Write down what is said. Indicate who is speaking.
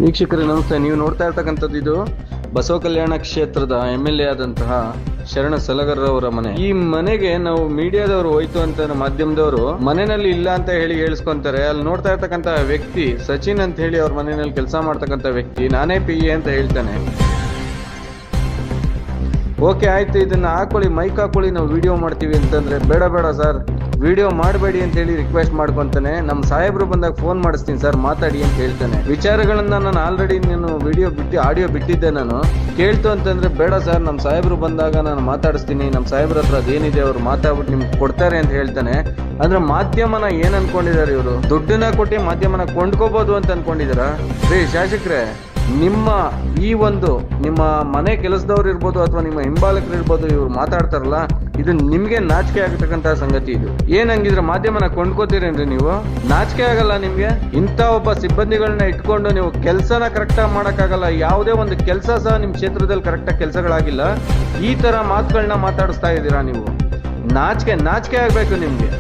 Speaker 1: ವೀಕ್ಷಕರೇ ನಮಸ್ತೆ. ನೀವು ನೋಡ್ತಾ ಇರ್ತಕ್ಕಂಥದ್ದು ಇದು ಬಸವ ಕಲ್ಯಾಣ ಕ್ಷೇತ್ರದ MLA ಆದಂತಹ ಶರಣ ಸಲಗರ್ ಅವರ ಮನೆ. ಈ ಮನೆಗೆ ನಾವು ಮೀಡಿಯಾದವರು ಹೋಯ್ತು ಅಂತ ಮಾಧ್ಯಮದವರು ಮನೆಯಲ್ಲಿ ಇಲ್ಲ ಅಂತ ಹೇಳಿ ಹೇಳಿಸ್ಕೊಂತಾರೆ. ಅಲ್ಲಿ ನೋಡ್ತಾ ಇರ್ತಕ್ಕಂಥ ವ್ಯಕ್ತಿ ಸಚಿನ್ ಅಂತ ಹೇಳಿ ಅವ್ರ ಮನೆಯಲ್ಲಿ ಕೆಲಸ ಮಾಡ್ತಕ್ಕಂಥ ವ್ಯಕ್ತಿ ನಾನೇ PA ಅಂತ ಹೇಳ್ತಾನೆ. ಓಕೆ ಆಯ್ತು, ಇದನ್ನ ಹಾಕೊಳ್ಳಿ, ಮೈಕ್ ಹಾಕೊಳ್ಳಿ, ನಾವು ವಿಡಿಯೋ ಮಾಡ್ತೀವಿ ಅಂತಂದ್ರೆ ಬೇಡ ಸರ್, ವಿಡಿಯೋ ಮಾಡಬೇಡಿ ಅಂತ ಹೇಳಿ ರಿಕ್ವೆಸ್ಟ್ ಮಾಡ್ಕೊಂತಾನೆ. ನಮ್ಮ ಸಾಹೇಬ್ರು ಬಂದಾಗ ಫೋನ್ ಮಾಡಿಸ್ತೀನಿ ಸರ್, ಮಾತಾಡಿ ಅಂತ ಹೇಳ್ತಾನೆ. ವಿಚಾರಗಳನ್ನ ನಾನು ಆಲ್ರೆಡಿ ವಿಡಿಯೋ ಆಡಿಯೋ ಬಿಟ್ಟಿದ್ದೆ. ನಾನು ಕೇಳ್ತು ಅಂತಂದ್ರೆ ಬೇಡ ಸರ್, ನಮ್ಮ ಸಾಹೇಬ್ರು ಬಂದಾಗ ನಾನು ಮಾತಾಡಿಸ್ತೀನಿ, ನಮ್ಮ ಸಾಹೇಬ್ರ ಹತ್ರ ಅದೇನಿದೆ ಅವ್ರು ಮಾತಾಡ್ಬಿಟ್ಟು ನಿಮ್ಗೆ ಕೊಡ್ತಾರೆ ಅಂತ ಹೇಳ್ತಾನೆ. ಅಂದ್ರೆ ಮಾಧ್ಯಮನ ಏನ್ ಅನ್ಕೊಂಡಿದ್ದಾರೆ ಇವರು? ದುಡ್ಡನ್ನ ಕೊಟ್ಟು ಮಾಧ್ಯಮನ ಕೊಂಡ್ಕೋಬಹುದು ಅಂತ ಅನ್ಕೊಂಡಿದಾರ? ರೀ ಶಾಸಕರೇ, ನಿಮ್ಮ ನಿಮ್ಮ ಮನೆ ಕೆಲಸದವ್ರು ಇರ್ಬೋದು ಅಥವಾ ನಿಮ್ಮ ಹಿಂಬಾಲಕರು ಇರ್ಬೋದು, ಇವ್ರು ಮಾತಾಡ್ತಾರಲ್ಲ, ಇದು ನಿಮ್ಗೆ ನಾಚಿಕೆ ಆಗತಕ್ಕಂತ ಸಂಗತಿ. ಇದು ಏನಂಗಿದ್ರೆ ಮಾಧ್ಯಮನ ಕೊಂಡ್ಕೋತೀರೇನ್ರಿ ನೀವು? ನಾಚಿಕೆ ಆಗಲ್ಲ ನಿಮ್ಗೆ? ಇಂಥ ಒಬ್ಬ ಸಿಬ್ಬಂದಿಗಳನ್ನ ಇಟ್ಕೊಂಡು ನೀವು ಕೆಲಸನ ಕರೆಕ್ಟ್ ಆಗಿ ಮಾಡಕ್ಕಾಗಲ್ಲ. ಯಾವುದೇ ಒಂದು ಕೆಲಸ ಸಹ ನಿಮ್ ಕ್ಷೇತ್ರದಲ್ಲಿ ಕರೆಕ್ಟ್ ಆಗಿ ಕೆಲಸಗಳಾಗಿಲ್ಲ, ಈ ತರ ಮಾತುಗಳನ್ನ ಮಾತಾಡಿಸ್ತಾ ಇದ್ದೀರಾ ನೀವು. ನಾಚಿಕೆ ಆಗ್ಬೇಕು ನಿಮ್ಗೆ.